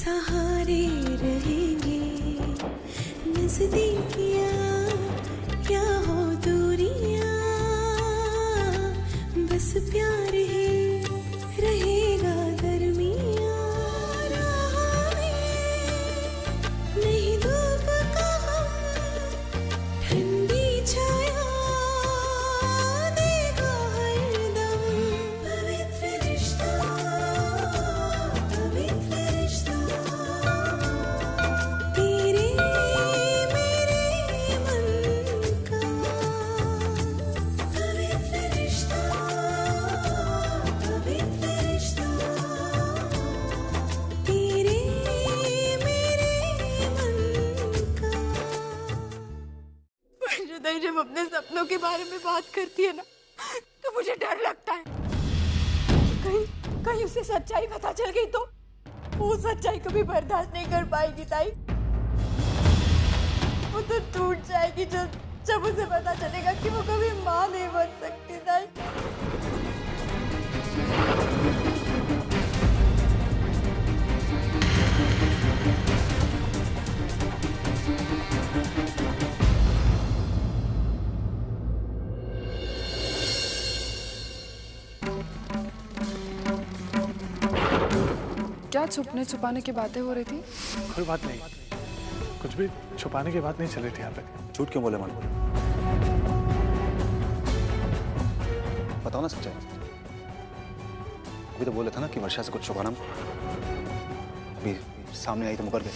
सहारे रहेंगे, नजदीकियां क्या हो दूरियां, बस प्यार ही रहेगा दरमियां। राह में नहीं धूप का ठंडी छाया देगा हरदम। पवित्र रिश्ता, पवित्र रिश्ता, तेरे मेरे मन का। पवित्र रिश्ता, पवित्र रिश्ता, तेरे मेरे मन का। हृदय जब अपने सपनों के बारे में बात करती है ना, तो मुझे डर लगता है कहीं कहीं उसे सच्चाई पता चल गई तो वो सच्चाई कभी बर्दाश्त नहीं कर पाएगी ताई। वो तो टूट जाएगी जब उसे पता चलेगा कि वो कभी माँ नहीं बन सकती ताई। क्या छुपने छुपाने की बातें हो रही थी? कोई बात नहीं, कुछ भी छुपाने की बात नहीं चल रही थी यहाँ पे। झूठ क्यों बोले मन? बताओ ना सच्चाई। अभी तो बोले था ना कि वर्षा से कुछ छुपाना, अभी सामने आई तो मुकर गए।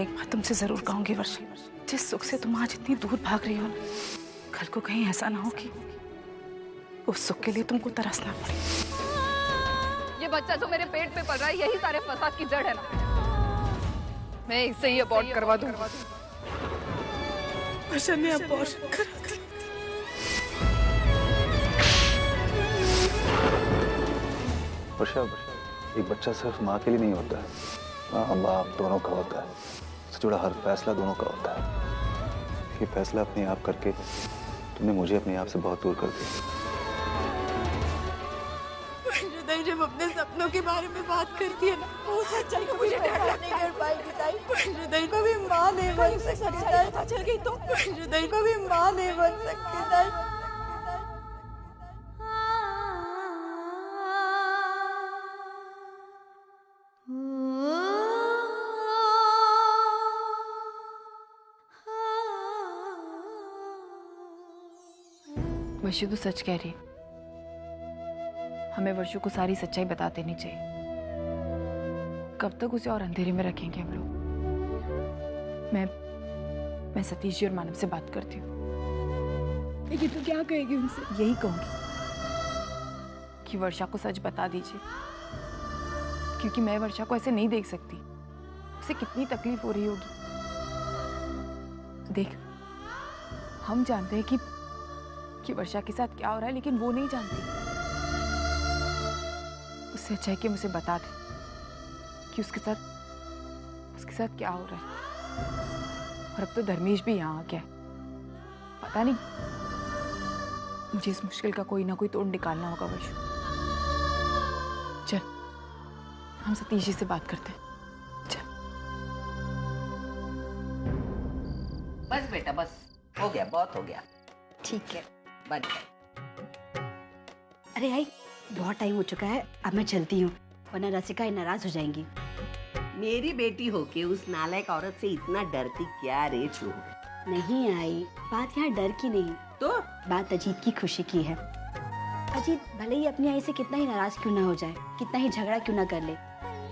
एक बात तुमसे जरूर कहूंगी वर्षा, जिस सुख से तुम आज इतनी दूर भाग रही हो ना, कल को कहीं ऐसा ना हो कि उस सुख के लिए तुमको तरसना पड़े। ये बच्चा जो मेरे पेट पे पल रहा है, यही सारे फसाद की जड़ है ना। मैं इससे ही अबॉर्ट करवा दूं। वर्षा ने अबॉर्शन करा था। वर्षा, एक बच्चा सिर्फ माँ के लिए नहीं होता है, माँ बाप दोनों का होता है। उससे जुड़ा हर फैसला दोनों का होता है। ये फैसला अपने आप करके तुमने मुझे अपने आप से बहुत दूर कर दिया। हृदय जब अपने सपनों के बारे में बात करती है ना, वो सच्चाई को मुझे डर नहीं कर पाएगी ताई। हृदय कभी माँ नहीं बन सकती, सच्चाई पता चल गई तो हृदय कभी माँ नहीं बन सकती ताई। वर्षा तो सच कह रही है, हमें वर्षा को सारी सच्चाई बता देनी चाहिए। कब तक उसे और अंधेरे में रखेंगे हम लोग? मैं सतीश जी और मानव से बात करती हूँ। लेकिन तू क्या कहेगी उनसे? यही कहूंगी कि वर्षा को सच बता दीजिए, क्योंकि मैं वर्षा को ऐसे नहीं देख सकती। उसे कितनी तकलीफ हो रही होगी। देख, हम जानते हैं कि वर्षा के साथ क्या हो रहा है, लेकिन वो नहीं जानती। उससे अच्छा है कि मुझे बता दे कि उसके साथ क्या हो रहा है। और अब तो धर्मेश भी यहाँ आ गया है। पता नहीं, मुझे इस मुश्किल का कोई ना कोई तोड़ निकालना होगा वर्षा। चल, हम सतीश जी से बात करते हैं। चल। बस बेटा बस, हो गया, बहुत हो गया। ठीक है, बन गया। अरे आई, बहुत टाइम हो चुका है, अब मैं चलती हूँ, वरना रसिका नाराज हो जाएंगी। मेरी बेटी होके उस नालायक औरत से इतना डरती क्या रे छू? नहीं आई, बात यहाँ डर की नहीं, तो बात अजीत की खुशी की है। अजीत भले ही अपनी आई से कितना ही नाराज क्यों ना हो जाए, कितना ही झगड़ा क्यों ना कर ले,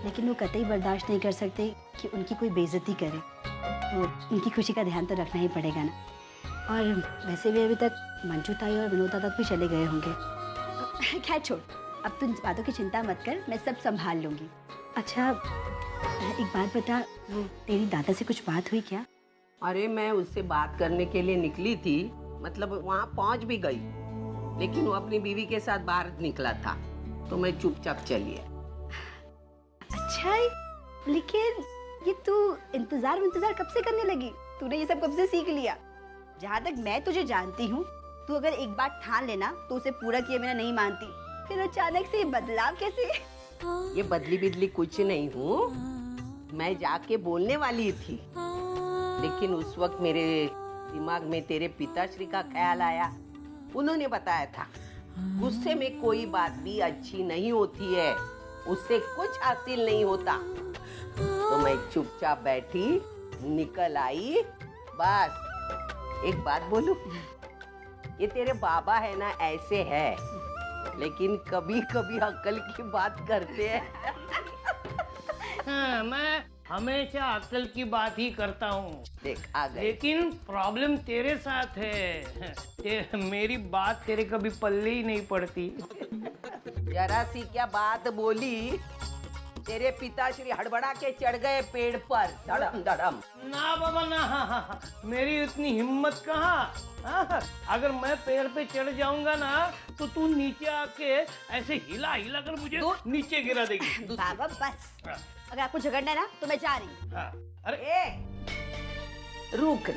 लेकिन वो कतई बर्दाश्त नहीं कर सकते कि उनकी कोई बेइज्जती करे। तो उनकी खुशी का ध्यान तो रखना ही पड़ेगा ना। और वैसे भी अभी तक मंजू ताई और विनोदा तक भी चले गए होंगे। खैर छोड़, अब तुम बातों की चिंता मत कर, मैं सब संभाल लूंगी। अच्छा एक बात बता, वो तेरी दादा से कुछ बात हुई क्या? अरे मैं उससे बात करने के लिए निकली थी, मतलब वहाँ पहुँच भी गई, लेकिन वो अपनी बीवी के साथ बाहर निकला था, तो मैं चुपचाप चली है। अच्छा, लेकिन ये तू इंतजार कब से करने लगी? तूने ये सब कब से सीख लिया? जहाँ तक मैं तुझे जानती हूँ, तू अगर एक बार ठान लेना तो उसे पूरा किए बिना नहीं मानती। फिर अचानक से ये बदलाव कैसे? ये बदली बिदली कुछ नहीं हूँ, मैं जाके बोलने वाली थी, लेकिन उस वक्त मेरे दिमाग में तेरे पिताश्री का ख्याल आया। उन्होंने बताया था गुस्से में कोई बात भी अच्छी नहीं होती है, उससे कुछ हासिल नहीं होता। तो मैं चुपचाप बैठी, निकल आई। बस एक बात बोलूं, ये तेरे बाबा है ना, ऐसे है, लेकिन कभी कभी अक्ल की बात करते हैं। हाँ, मैं हमेशा अक्ल की बात ही करता हूँ। देख आ गए। लेकिन प्रॉब्लम तेरे साथ है। मेरी बात तेरे कभी पल्ले ही नहीं पड़ती। जरा सी क्या बात बोली, तेरे पिताश्री हड़बड़ा के चढ़ गए पेड़ पर, धड़म धड़म। ना बाबा ना, मेरी इतनी हिम्मत कहाँ। हाँ, अगर मैं पेड़ पे चढ़ जाऊंगा ना तो तू नीचे आके ऐसे हिला हिला कर मुझे नीचे गिरा देगी। बाबा बस, अगर आपको झगड़ना है ना तो मैं जा रही हूँ। हाँ, अरे रुक।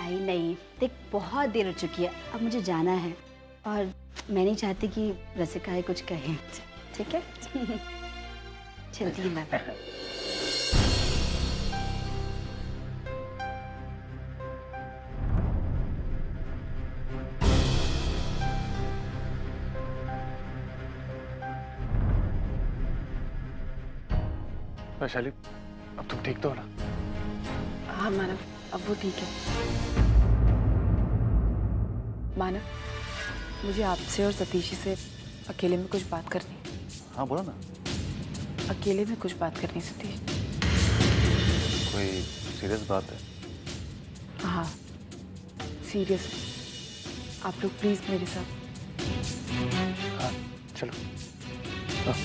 आई नहीं, देख बहुत देर हो चुकी है, अब मुझे जाना है और मैं नहीं चाहती कि रसिका कुछ कहे। ठीक है? चलती हूँ मैं। वैशाली, अब तुम ठीक तो हो ना? हाँ मानव, अब वो ठीक है। मानव, मुझे आपसे और सतीशी से अकेले में कुछ बात करनी है। हाँ बोलो ना। अकेले में कुछ बात करनी सतीश। कोई सीरियस बात है? हाँ सीरियस। आप लोग प्लीज मेरे साथ। हाँ चलो। हाँ।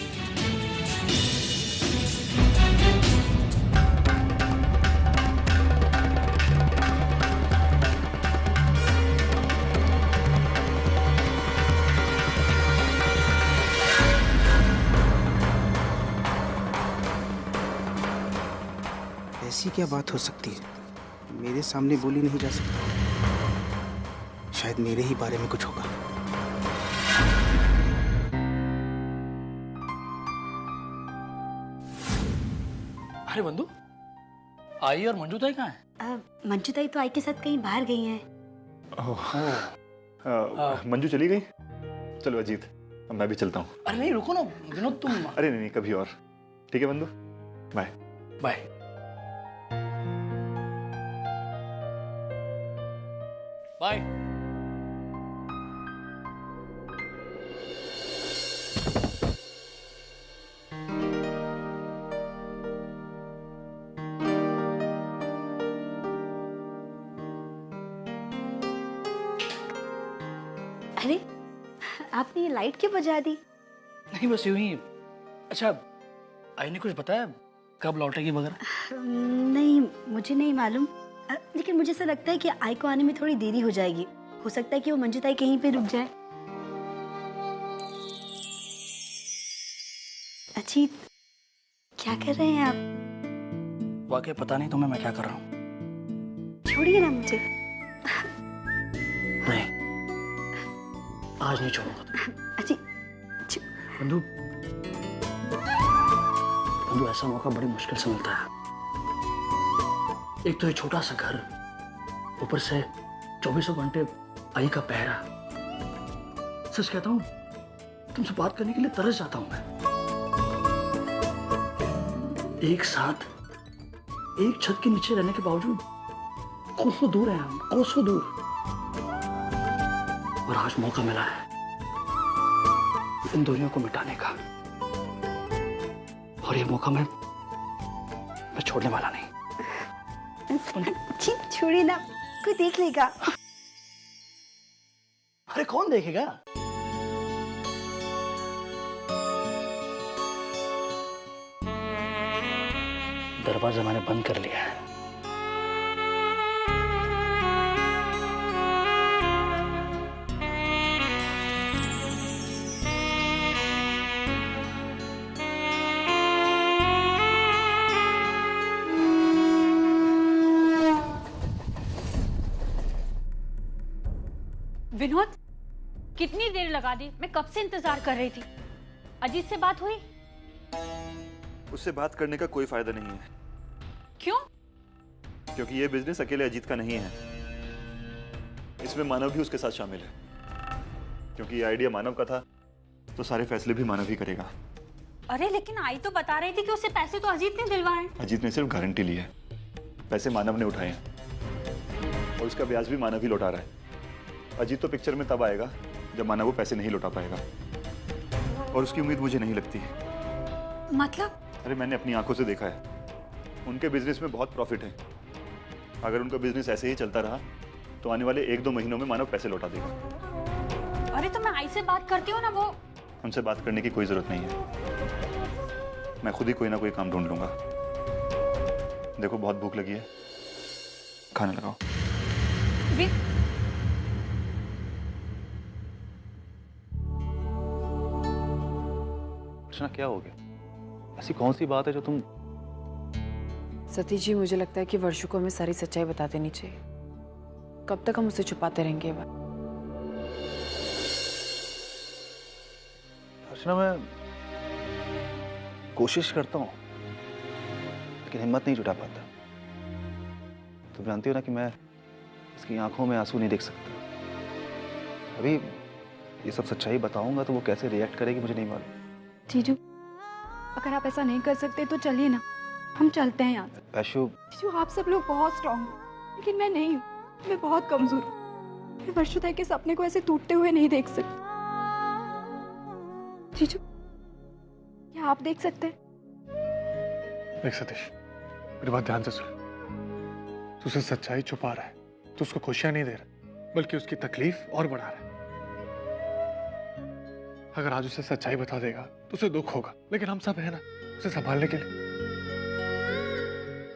ऐसी क्या बात हो सकती है? मेरे सामने बोली नहीं जा सकती। शायद मेरे ही बारे में कुछ होगा। अरे बंधु, आई और मंजू ताई कहाँ है? मंजू ताई तो आई के साथ कहीं बाहर गई हैं। मंजू चली गई? चलो अजीत, मैं भी चलता हूँ। अरे नहीं रुको ना विनोद, तुम। अरे नहीं, कभी और। ठीक है बंधु, बाय बाय। बाय। अरे आपने ये लाइट क्यों बुझा दी? नहीं बस यूं ही। अच्छा, आई ने कुछ बताया कब लौटेगी वगैरह? नहीं, मुझे नहीं मालूम, लेकिन मुझे ऐसा लगता है कि आई को आने में थोड़ी देरी हो जाएगी। हो सकता है कि वो मंजू ताई कहीं पे रुक जाए। अजीत, क्या कर रहे हैं आप? वाकई पता नहीं तुम्हें मैं क्या कर रहा हूँ। छोड़िए ना मुझे। नहीं, आज नहीं छोड़ूंगा। अजीत बंधु, ऐसा मौका बड़ी मुश्किल से मिलता है। एक तो ये छोटा सा घर, ऊपर से 24 घंटे आई का पहरा। सच कहता हूँ, तुमसे बात करने के लिए तरस जाता हूं मैं। एक साथ एक छत के नीचे रहने के बावजूद कोसों दूर हैं हम, कोसों दूर। और आज मौका मिला है इन दूरियों को मिटाने का, और ये मौका मैं छोड़ने वाला नहीं। छोड़िए ना, कोई देख लेगा। अरे कौन देखेगा? दरवाजा मैंने बंद कर लिया है। कितनी देर लगा दी, मैं कब से इंतजार कर रही थी। अजीत से बात हुई? उससे बात करने का कोई फायदा नहीं है। क्यों? क्योंकि ये बिजनेस अकेले अजीत का नहीं है, इसमें मानव भी उसके साथ शामिल है। क्योंकि ये आइडिया मानव का था, तो सारे फैसले भी मानव ही करेगा। अरे लेकिन आई तो बता रही थी कि उसे पैसे तो अजीत ने दिलवाए। अजीत ने सिर्फ गारंटी ली है, पैसे मानव ने उठाए हैं और उसका ब्याज भी मानव ही लौटा रहा है। अजीत तो पिक्चर में तब आएगा जब मानव वो पैसे नहीं लौटा पाएगा, और उसकी उम्मीद मुझे नहीं लगती। मतलब? अरे मैंने अपनी आंखों से देखा है, उनके बिजनेस में बहुत प्रॉफिट है। अगर उनका बिजनेस ऐसे ही चलता रहा तो आने वाले 1-2 महीनों में मानव पैसे लौटा देगा। अरे तो मैं आई से बात करती हूँ ना। वो उनसे बात करने की कोई जरूरत नहीं है, मैं खुद ही कोई ना कोई काम ढूंढ लूंगा। देखो बहुत भूख लगी है, खाने लगाओ। अर्चना क्या हो गया? ऐसी कौन सी बात है जो तुम... सतीश जी, मुझे लगता है कि वर्षु को हमें सारी सच्चाई बता देनी चाहिए। कब तक हम उसे छुपाते रहेंगे ये बात? अर्चना मैं कोशिश करता हूँ लेकिन हिम्मत नहीं जुटा पाता। तुम जानती हो ना कि मैं इसकी आंखों में आंसू नहीं देख सकता। अभी ये सब सच्चाई बताऊंगा तो वो कैसे रिएक्ट करेगी मुझे नहीं मालूम। जीजू, अगर आप ऐसा नहीं कर सकते तो चलिए ना, हम चलते हैं यहाँ से। वैशु, जीजू आप सब लोग बहुत स्ट्रांग हो, लेकिन मैं नहीं हूँ, मैं बहुत कमजोर हूँ। मैं वर्षों के सपने को ऐसे टूटते हुए नहीं देख सकती। जीजू, क्या आप देख सकते हैं? देख सतीश, मेरी बात ध्यान से सुन। तू उसे सच्चाई छुपा रहा है, तो उसको खुशियां नहीं दे रहा, बल्कि उसकी तकलीफ और बढ़ा रहा है। अगर आज उसे सच्चाई बता देगा तो उसे दुख होगा, लेकिन हम सब है ना उसे संभालने के लिए।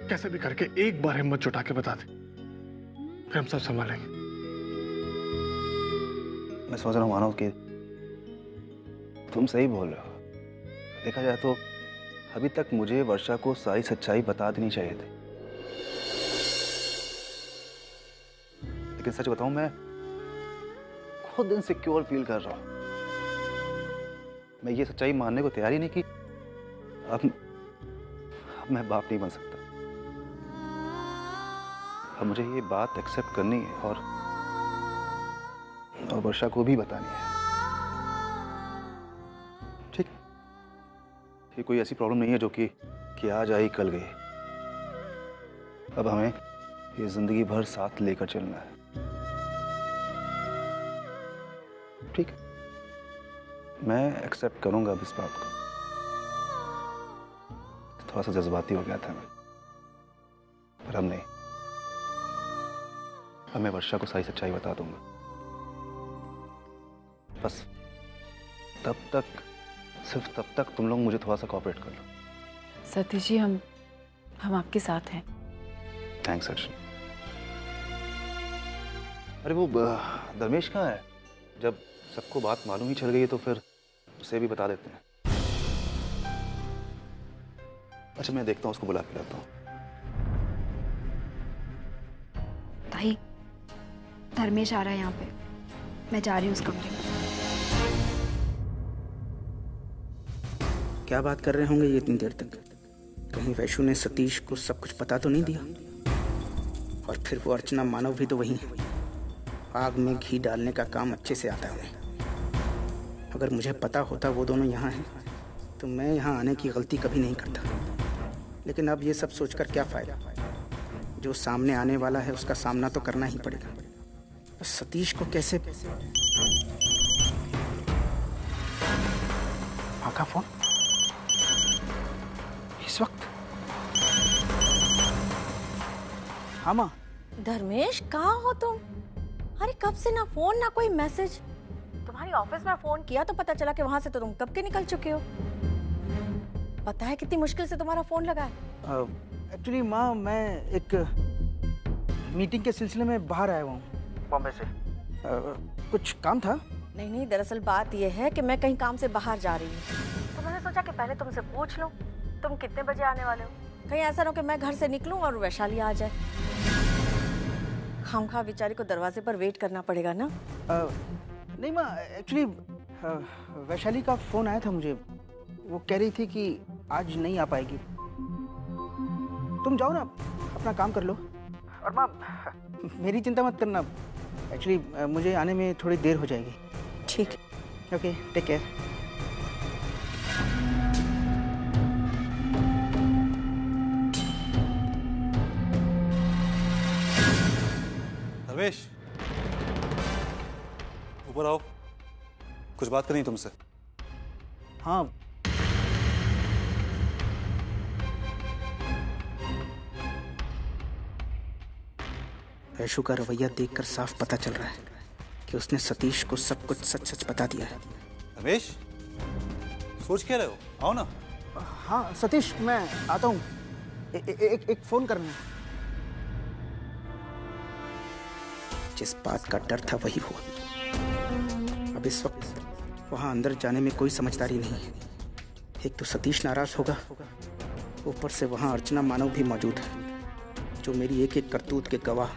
कैसे भी करके एक बार हिम्मत जुटा के बता दे, फिर हम सब संभालेंगे। मैं सोच रहा हूँ मानव कि तुम सही बोल रहे हो। देखा जाए तो अभी तक मुझे वर्षा को सारी सच्चाई बता देनी चाहिए थी, लेकिन सच बताऊं मैं खुद इनसिक्योर फील कर रहा हूं। मैं ये सच्चाई मानने को तैयार ही नहीं कि अब मैं बाप नहीं बन सकता। अब मुझे ये बात एक्सेप्ट करनी है और वर्षा को भी बतानी है। ठीक, ये कोई ऐसी प्रॉब्लम नहीं है जो कि आज आई कल गई। अब हमें ये जिंदगी भर साथ लेकर चलना है। ठीक, मैं एक्सेप्ट करूंगा अब इस बात को। थोड़ा सा जज्बाती हो गया था मैं, पर अब नहीं। अब मैं वर्षा को सारी सच्चाई बता दूंगा। बस तब तक, सिर्फ तब तक तुम लोग मुझे थोड़ा सा कोऑपरेट कर लो। सतीश जी, हम आपके साथ हैं। थैंक्स अर्चना। अरे वो धर्मेश कहाँ है? जब सबको बात मालूम ही चल गई है तो फिर उसे भी बता देते हैं। अच्छा मैं देखता हूँ, उसको बुला के लाता हूँ। ताई, धर्मेश आ रहा है यहाँ पे, मैं जा रही हूँ उस कमरे में। क्या बात कर रहे होंगे ये इतनी देर तक? कहीं वैशु ने सतीश को सब कुछ पता तो नहीं दिया? और फिर वो अर्चना मानव भी तो वही है। आग में घी डालने का काम अच्छे से आता है उन्हें। अगर मुझे पता होता वो दोनों यहाँ हैं तो मैं यहाँ आने की गलती कभी नहीं करता। लेकिन अब ये सब सोचकर क्या फ़ायदा? जो सामने आने वाला है उसका सामना तो करना ही पड़ेगा। तो सतीश को कैसे... माँ का फोन इस वक्त? हाँ माँ। धर्मेश, कहाँ हो तुम? अरे कब से ना फोन ना कोई मैसेज। तुम्हारी ऑफिस में फोन किया तो पता चला कि वहां से तो तुम कब के निकल चुके हो। पता है कितनी मुश्किल से तुम्हारा फोन लगा है? एक्चुअली माँ, मैं एक मीटिंग के सिलसिले में बाहर आया हुआ हूँ बॉम्बे से। कुछ काम था? नहीं, दरअसल बात यह है कि मैं कहीं काम से बाहर जा रही हूँ, तो मैंने सोचा कि पहले तुमसे पूछ लूं तुम कितने बजे आने वाले हो। कहीं ऐसा ना हो कि मैं घर से निकलूं और वैशाली आ जाए। खामखा बेचारी को दरवाजे पर वेट करना पड़ेगा ना। नहीं माँ, एक्चुअली वैशाली का फोन आया था मुझे। वो कह रही थी कि आज नहीं आ पाएगी। तुम जाओ ना, अपना काम कर लो। और माँ, मेरी चिंता मत करना। एक्चुअली मुझे आने में थोड़ी देर हो जाएगी। ठीक। Okay, take care. धर्मेश, ऊपर आओ, कुछ बात करनी है तुमसे। हाँ। वैशु का रवैया देखकर साफ पता चल रहा है कि उसने सतीश को सब कुछ सच सच बता दिया है। रमेश, सोच क्या रहे हो? आओ ना। हाँ सतीश, मैं आता हूँ। एक फोन करना है। जिस बात का डर था वही हुआ। अब इस वक्त वहां अंदर जाने में कोई समझदारी नहीं है। एक तो सतीश नाराज होगा, ऊपर से वहां अर्चना मानव भी मौजूद है, जो मेरी एक एक करतूत के गवाह।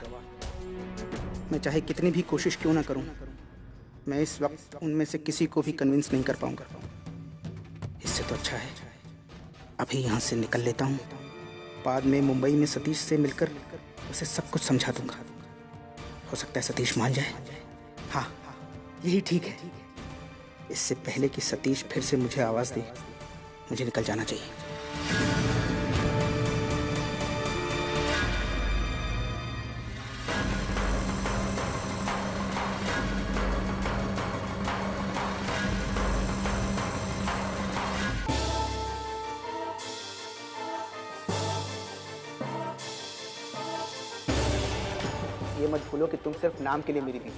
मैं चाहे कितनी भी कोशिश क्यों ना करूं, मैं इस वक्त उनमें से किसी को भी कन्विंस नहीं कर पाऊंगा। इससे तो अच्छा है अभी यहाँ से निकल लेता हूँ। बाद में मुंबई में सतीश से मिलकर उसे सब कुछ समझा दूंगा। हो सकता है सतीश मान जाए। हाँ, यही ठीक है। इससे पहले कि सतीश फिर से मुझे आवाज दे, मुझे निकल जाना चाहिए। ये मत भूलो कि तुम सिर्फ नाम के लिए मेरी बीवी।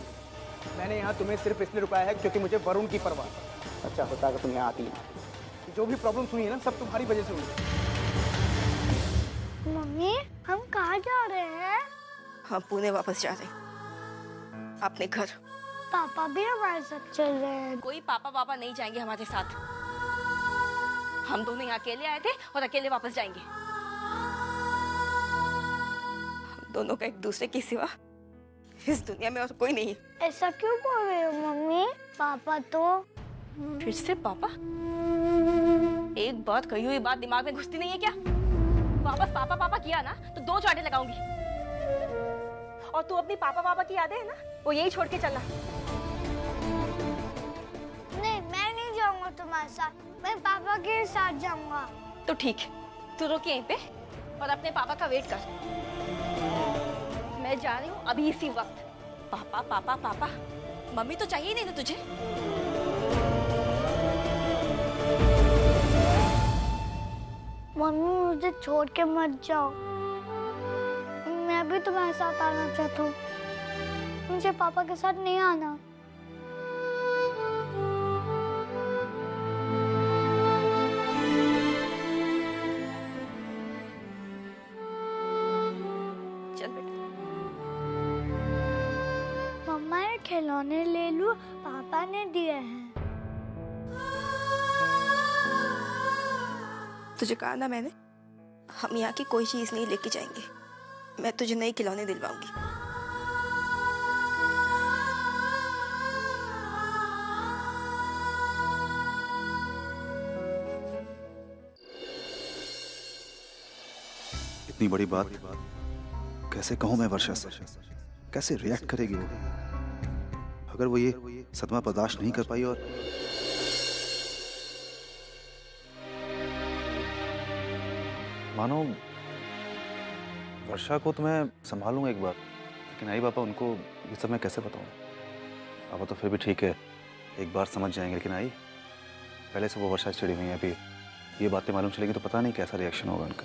मैंने यहाँ तुम्हें सिर्फ इसलिए रुकाया है क्योंकि मुझे वरुण की परवाह। अच्छा होता अगर तुम यहाँ आती। जो भी प्रॉब्लम सुनी है ना, सब तुम्हारी वजह से हुई। मम्मी, हम कहाँ जा रहे हैं? हम पुणे वापस जा रहे हैं, अपने घर। पापा भी हमारे साथ चल रहे हैं। कोई पापा वापा नहीं जाएंगे हमारे साथ। हम दोनों यहाँ अकेले आए थे और अकेले वापस जाएंगे। हम दोनों का एक दूसरे के सिवा इस दुनिया में और कोई नहीं। ऐसा क्यों बोल रहे हो मम्मी? पापा तो फिर से पापा? एक बात कही हुई बात दिमाग में घुसती नहीं है क्या? वापस पापा पापा किया ना तो 2 चांटे लगाऊंगी। और तू अपनी पापा पापा की यादें है ना, वो यही छोड़ के चलना। नहीं, मैं नहीं जाऊंगा तुम्हारे साथ। मैं पापा के साथ जाऊंगा। तो ठीक है, तू रुक यहीं पे और अपने पापा का वेट कर। मैं जा रही हूँ अभी इसी वक्त। पापा पापा पापा, मम्मी तो चाहिए नहीं ना तुझे? मम्मी, मुझे छोड़ के मत जाओ। मैं भी तुम्हारे साथ आना चाहता हूँ। मुझे पापा के साथ नहीं आना। चल बेटा। मम्मा, ये खिलौने ले लूं, पापा ने दिए हैं। तुझे कहा ना मैंने, हम यहाँ की कोई चीज नहीं लेके जाएंगे। मैं तुझे नए खिलौने दिलवाऊंगी। इतनी बड़ी बात कैसे कहूं मैं वर्षा से? कैसे रिएक्ट करेगी वो? अगर वो ये सदमा बर्दाश्त नहीं कर पाई और मानो वर्षा को तो मैं संभालूंगा एक बार, लेकिन आई पापा उनको ये सब मैं कैसे बताऊं? पापा तो फिर भी ठीक है, एक बार समझ जाएंगे, लेकिन आई पहले से वो वर्षा चिड़ी हुई है। अभी ये बातें मालूम चलेगी तो पता नहीं कैसा रिएक्शन होगा उनका।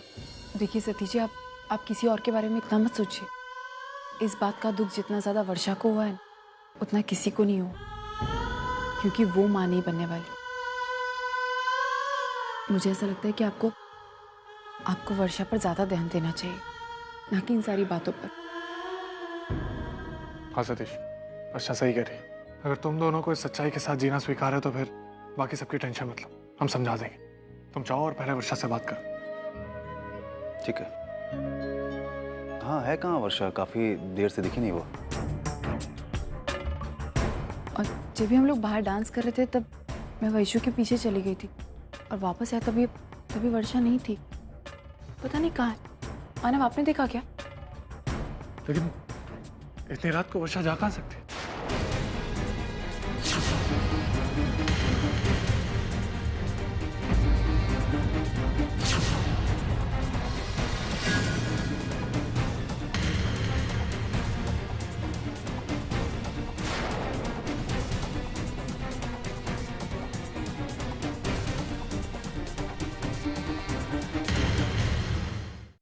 देखिए सतीश जी, आप किसी और के बारे में इतना मत सोचिए। इस बात का दुख जितना ज्यादा वर्षा को हुआ है उतना किसी को नहीं हुआ, क्योंकि वो मां नहीं बनने वाली। मुझे ऐसा लगता है कि आपको वर्षा पर ज्यादा ध्यान देना चाहिए, ना कि इन सारी बातों पर। हाँ सतीश, वर्षा सही कह रही है। अगर तुम दोनों को इस सच्चाई के साथ जीना स्वीकार है तो फिर बाकी सबकी टेंशन मत लो, हम समझा देंगे। तुम जाओ और पहले वर्षा से बात करो। ठीक है। हाँ, है कहाँ वर्षा? काफी देर से दिखी नहीं वो। और जब भी हम लोग बाहर डांस कर रहे थे तब मैं वैशु के पीछे चली गई थी और वापस आया तभी वर्षा नहीं थी। पता नहीं कहाँ है। मानव, आपने देखा क्या? लेकिन इतनी रात को वर्षा जा कहाँ सकती है?